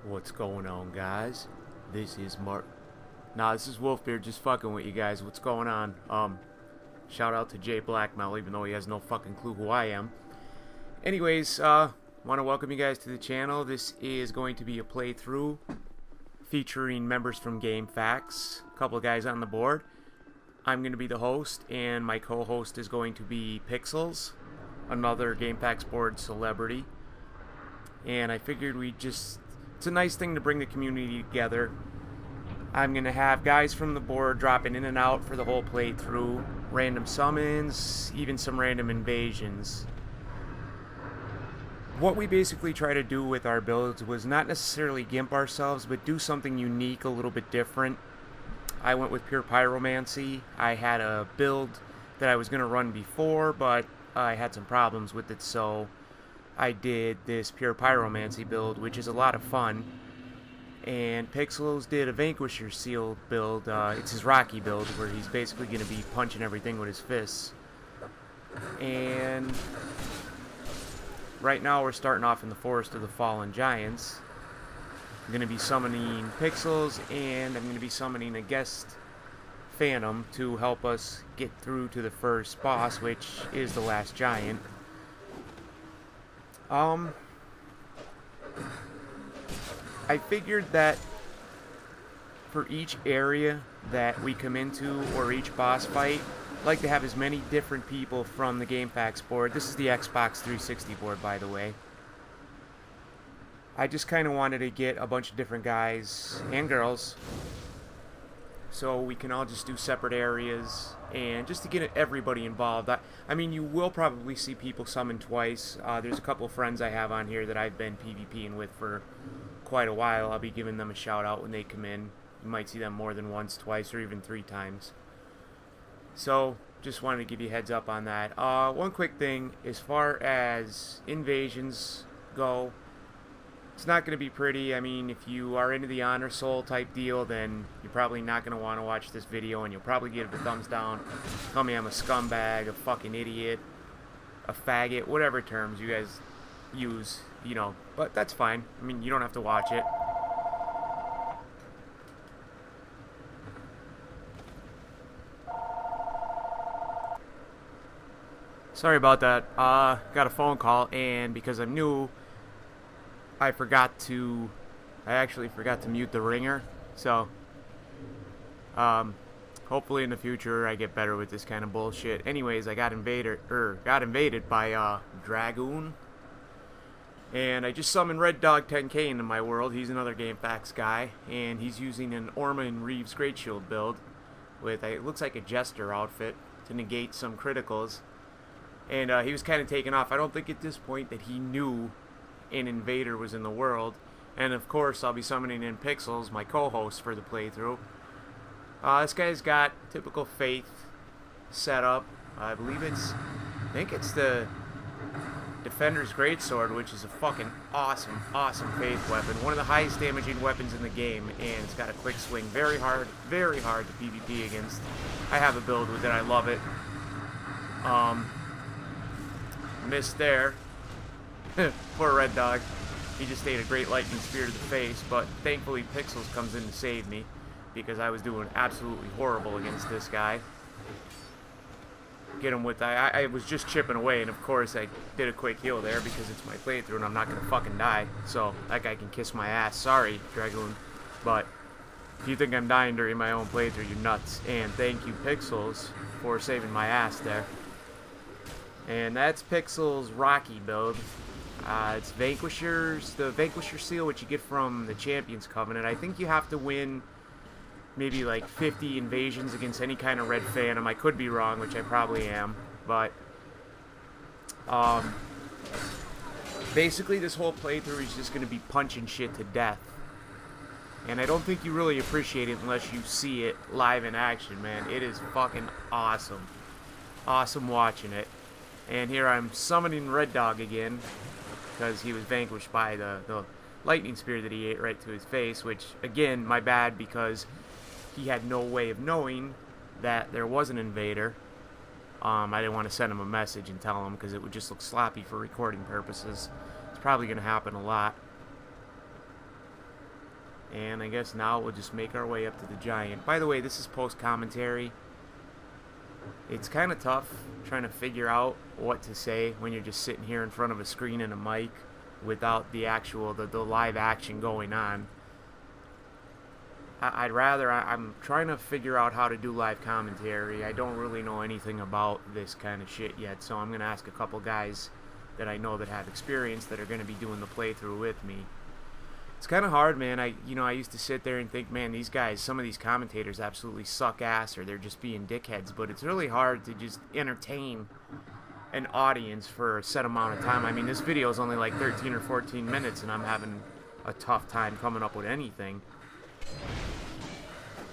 What's going on, guys? This is Mark. Nah, this is Wolfbeard, just fucking with you guys. What's going on? Shout out to Jay Blackmel, even though he has no fucking clue who I am. Anyways, want to welcome you guys to the channel. This is going to be a playthrough featuring members from Gamefaqs. A couple of guys on the board. I'm going to be the host, and my co-host is going to be Pixels, another Gamefaqs board celebrity. And I figured it's a nice thing to bring the community together. I'm going to have guys from the board dropping in and out for the whole playthrough, random summons, even some random invasions. What we basically try to do with our builds was not necessarily gimp ourselves, but do something unique, a little bit different. I went with pure pyromancy. I had a build that I was going to run before, but I had some problems with it, so I did this pure pyromancy build, which is a lot of fun. And Pixels did a Vanquisher Seal build. It's his Rocky build, where he's basically going to be punching everything with his fists. And right now we're starting off in the Forest of the Fallen Giants. I'm going to be summoning Pixels, and I'm going to be summoning a guest Phantom to help us get through to the first boss, which is the last giant. I figured that for each area that we come into, or each boss fight, I'd like to have as many different people from the Gamefaqs board. This is the Xbox 360 board, by the way. I just kind of wanted to get a bunch of different guys and girls so we can all just do separate areas, and just to get everybody involved. I mean, you will probably see people summon twice. There's a couple of friends I have on here that I've been PvPing with for quite a while. I'll be giving them a shout out when they come in. You might see them more than once, twice, or even 3 times. So, just wanted to give you a heads up on that. One quick thing, as far as invasions go, it's not going to be pretty. I mean, if you are into the honor soul type deal, then you're probably not going to want to watch this video, and you'll probably give it a thumbs down. Tell me I'm a scumbag, a fucking idiot, a faggot, whatever terms you guys use, you know. But that's fine. I mean, you don't have to watch it. Sorry about that. Got a phone call, and because I'm new, I actually forgot to mute the ringer. So, hopefully in the future I get better with this kind of bullshit. Anyways, I got invaded by Dragoon, and I just summoned Reddog10K into my world. He's another Gamefaqs guy, and he's using an Orma and Reeves Great Shield build with it looks like a Jester outfit to negate some criticals. And he was kind of taken off. I don't think at this point that he knew an invader was in the world. And of course I'll be summoning in Pixels, my co-host for the playthrough. This guy's got typical Faith setup. I think it's the Defender's Greatsword, which is a fucking awesome Faith weapon. One of the highest damaging weapons in the game, and it's got a quick swing. Very hard to PvP against. I have a build with it, I love it. Missed there. Poor Red Dog. He just ate a great lightning spear to the face, but thankfully Pixels comes in to save me, because I was doing absolutely horrible against this guy. Get him with I was just chipping away, and of course I did a quick heal there because it's my playthrough and I'm not gonna fucking die. So that guy can kiss my ass. Sorry, Dragoon, but if you think I'm dying during my own playthrough, you're nuts. And thank you, Pixels, for saving my ass there. And that's Pixels' Rocky build. It's the Vanquisher Seal, which you get from the Champions Covenant. I think you have to win maybe like 50 invasions against any kind of red Phantom. I could be wrong, which I probably am. But basically this whole playthrough is just going to be punching shit to death. And I don't think you really appreciate it unless you see it live in action, man. It is fucking awesome. Awesome watching it. And here I'm summoning Red Dog again, because he was vanquished by the lightning spear that he ate right to his face, which, again, my bad, because he had no way of knowing that there was an invader. I didn't want to send him a message and tell him, because it would just look sloppy for recording purposes. It's probably going to happen a lot. And I guess now we'll just make our way up to the giant. By the way, this is post-commentary. It's kind of tough trying to figure out what to say when you're just sitting here in front of a screen and a mic without the actual, the live action going on. I'm trying to figure out how to do live commentary. I don't really know anything about this kind of shit yet, so I'm going to ask a couple guys that I know that have experience that are going to be doing the playthrough with me. It's kind of hard, man. I used to sit there and think, man, these guys, some of these commentators absolutely suck ass, or they're just being dickheads, but it's really hard to just entertain an audience for a set amount of time. I mean, this video is only like 13 or 14 minutes, and I'm having a tough time coming up with anything.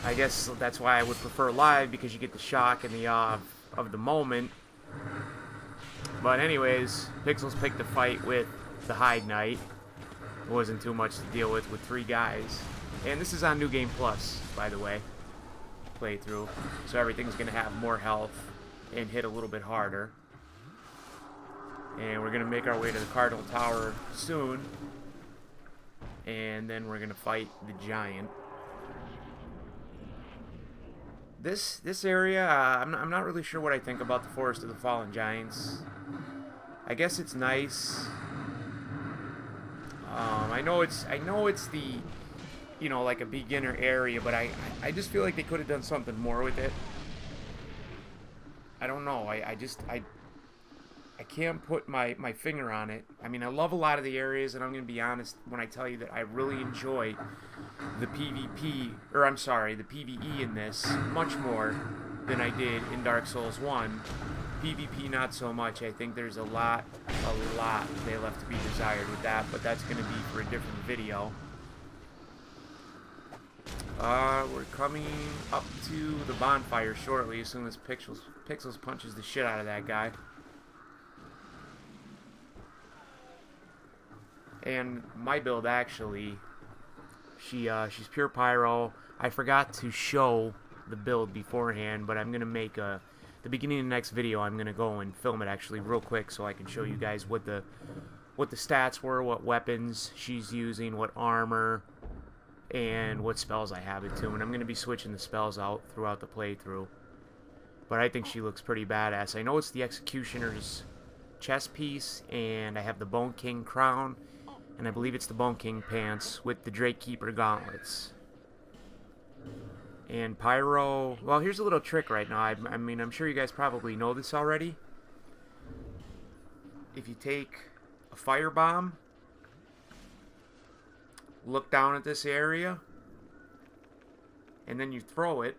I guess that's why I would prefer live, because you get the shock and the awe of the moment. But anyways, Pixels picked a fight with the Hide Knight. It wasn't too much to deal with 3 guys. And this is on New Game Plus, by the way, playthrough. So everything's going to have more health and hit a little bit harder. And we're going to make our way to the Cardinal Tower soon. And then we're going to fight the giant. This area, I'm not really sure what I think about the Forest of the Fallen Giants. I guess it's nice. I know it's the, you know, like a beginner area, but I just feel like they could have done something more with it. I don't know. I can't put my finger on it. I mean, I love a lot of the areas, and I'm going to be honest when I tell you that I really enjoy the PvP, or I'm sorry, the PvE in this much more than I did in Dark Souls 1. PvP not so much. I think there's a lot they left to be desired with that, but that's going to be for a different video. We're coming up to the bonfire shortly, as soon as Pixels punches the shit out of that guy. And my build, actually, she's pure pyro. I forgot to show the build beforehand, but I'm going to make the beginning of the next video, I'm going to go and film it actually real quick so I can show you guys what the stats were, what weapons she's using, what armor, and what spells I have it to. And I'm going to be switching the spells out throughout the playthrough. But I think she looks pretty badass. I know it's the Executioner's chest piece, and I have the Bone King crown, and I believe it's the Bone King pants with the Drake Keeper gauntlets. And pyro, well, here's a little trick right now. I mean, I'm sure you guys probably know this already. If you take a firebomb, look down at this area, and then you throw it,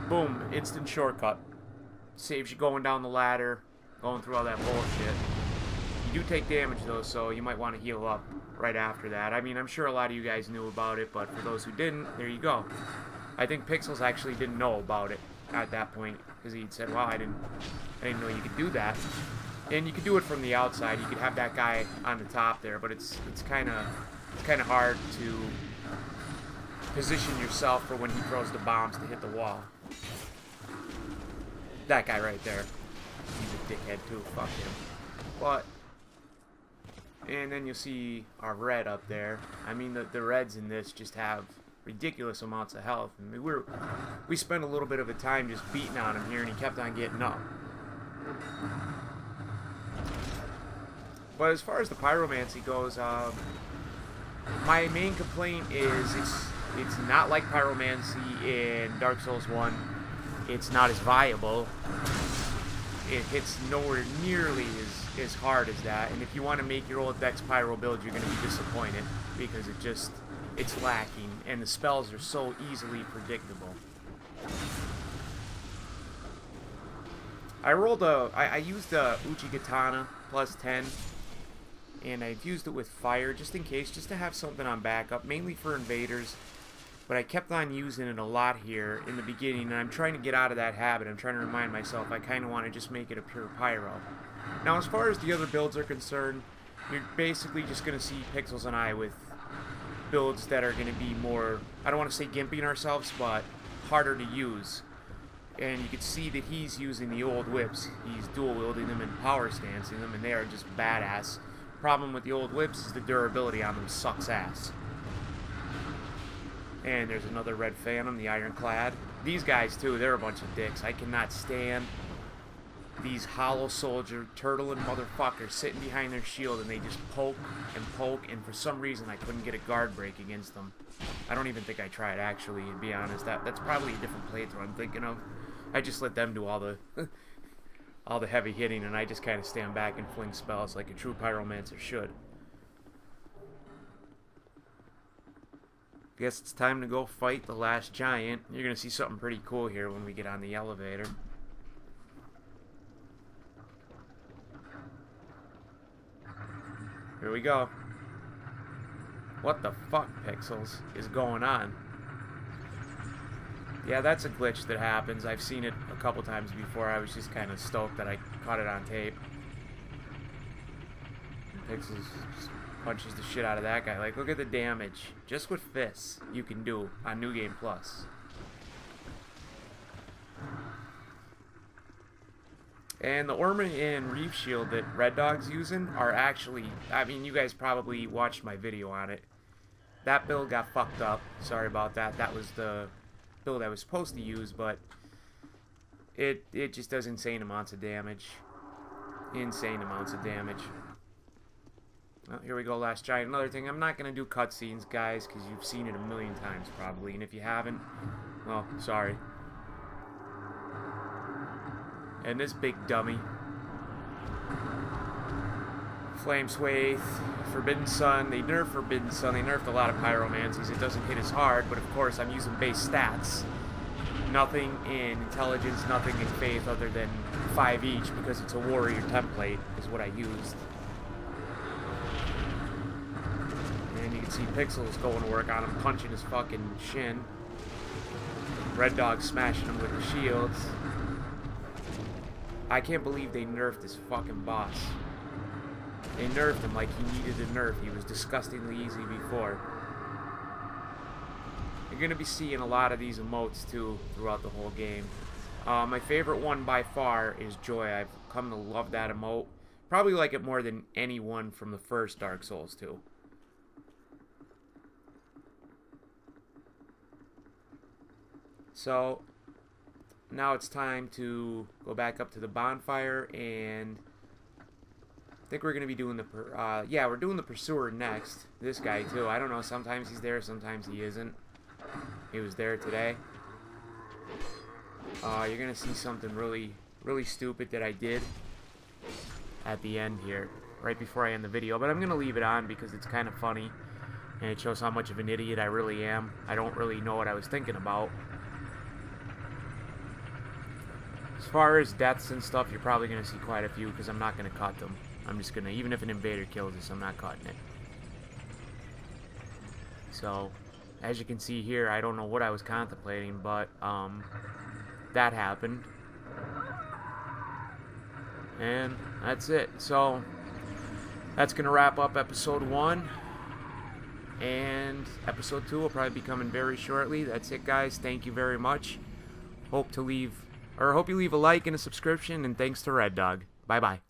boom, instant shortcut. Saves you going down the ladder, going through all that bullshit. You do take damage though, so you might want to heal up right after that. I mean, I'm sure a lot of you guys knew about it, but for those who didn't, there you go. I think Pixels actually didn't know about it at that point, because he'd said, "Wow, I didn't know you could do that." And you could do it from the outside. You could have that guy on the top there, but it's kind of hard to position yourself for when he throws the bombs to hit the wall. That guy right there, he's a dickhead too. Fuck him. But. And then you'll see our red up there. I mean, the reds in this just have ridiculous amounts of health. I mean, we spent a little bit of a time just beating on him here, and he kept on getting up. But as far as the pyromancy goes, my main complaint is it's not like pyromancy in Dark Souls 1. It's not as viable. It hits nowhere nearly as hard as that, and if you want to make your old Dex Pyro build, you're going to be disappointed, because it's lacking, and the spells are so easily predictable. I used the Uchi Katana plus 10, and I've used it with fire just in case, just to have something on backup, mainly for invaders. But I kept on using it a lot here in the beginning, and I'm trying to get out of that habit. I'm trying to remind myself I kind of want to just make it a pure pyro. Now, as far as the other builds are concerned, you're basically just going to see Pixels and I with builds that are going to be more, I don't want to say gimping ourselves, but harder to use. And you can see that he's using the old whips. He's dual wielding them and power stancing them, and they are just badass. Problem with the old whips is the durability on them sucks ass. And there's another red phantom, the ironclad. These guys too, they're a bunch of dicks. I cannot stand these hollow soldier turtling motherfuckers sitting behind their shield, and they just poke, and for some reason I couldn't get a guard break against them. I don't even think I tried, actually, to be honest. That's probably a different playthrough I'm thinking of. I just let them do all the all the heavy hitting, and I just kind of stand back and fling spells like a true pyromancer should. Guess it's time to go fight the last giant. You're gonna see something pretty cool here when we get on the elevator. Here we go. What the fuck, Pixels, is going on? Yeah, that's a glitch that happens. I've seen it a couple times before. I was just kind of stoked that I caught it on tape. And Pixels just punches the shit out of that guy. Like, look at the damage, just with fists, you can do on New Game Plus. And the Ornament and Reef Shield that Red Dog's using are actually, I mean, you guys probably watched my video on it. That build got fucked up. Sorry about that. That was the build I was supposed to use, but it just does insane amounts of damage. Insane amounts of damage. Well, here we go, last giant. Another thing, I'm not going to do cutscenes, guys, because you've seen it a million times probably. And if you haven't, well, sorry. And this big dummy. Flame Swathe, Forbidden Sun. They nerfed Forbidden Sun. They nerfed a lot of pyromancies. It doesn't hit as hard, but of course I'm using base stats. Nothing in intelligence, nothing in faith other than 5 each because it's a warrior template is what I used. And you can see Pixels going to work on him, punching his fucking shin. Red Dog smashing him with the shields. I can't believe they nerfed this fucking boss. They nerfed him like he needed a nerf. He was disgustingly easy before. You're going to be seeing a lot of these emotes too throughout the whole game. My favorite one by far is Joy. I've come to love that emote. Probably like it more than any one from the first Dark Souls 2. So now it's time to go back up to the bonfire, and I think we're going to be doing the, yeah, we're doing the Pursuer next. This guy too. I don't know, sometimes he's there, sometimes he isn't. He was there today. You're going to see something really, really stupid that I did at the end here, right before I end the video. But I'm going to leave it on because it's kind of funny, and it shows how much of an idiot I really am. I don't really know what I was thinking about. As far as deaths and stuff, you're probably going to see quite a few because I'm not going to cut them. I'm just going to, even if an invader kills us, I'm not cutting it. So, as you can see here, I don't know what I was contemplating, but that happened. And that's it. So, that's going to wrap up episode 1. And episode 2 will probably be coming very shortly. That's it, guys. Thank you very much. Hope you leave a like and a subscription, and thanks to Red Dog. Bye-bye.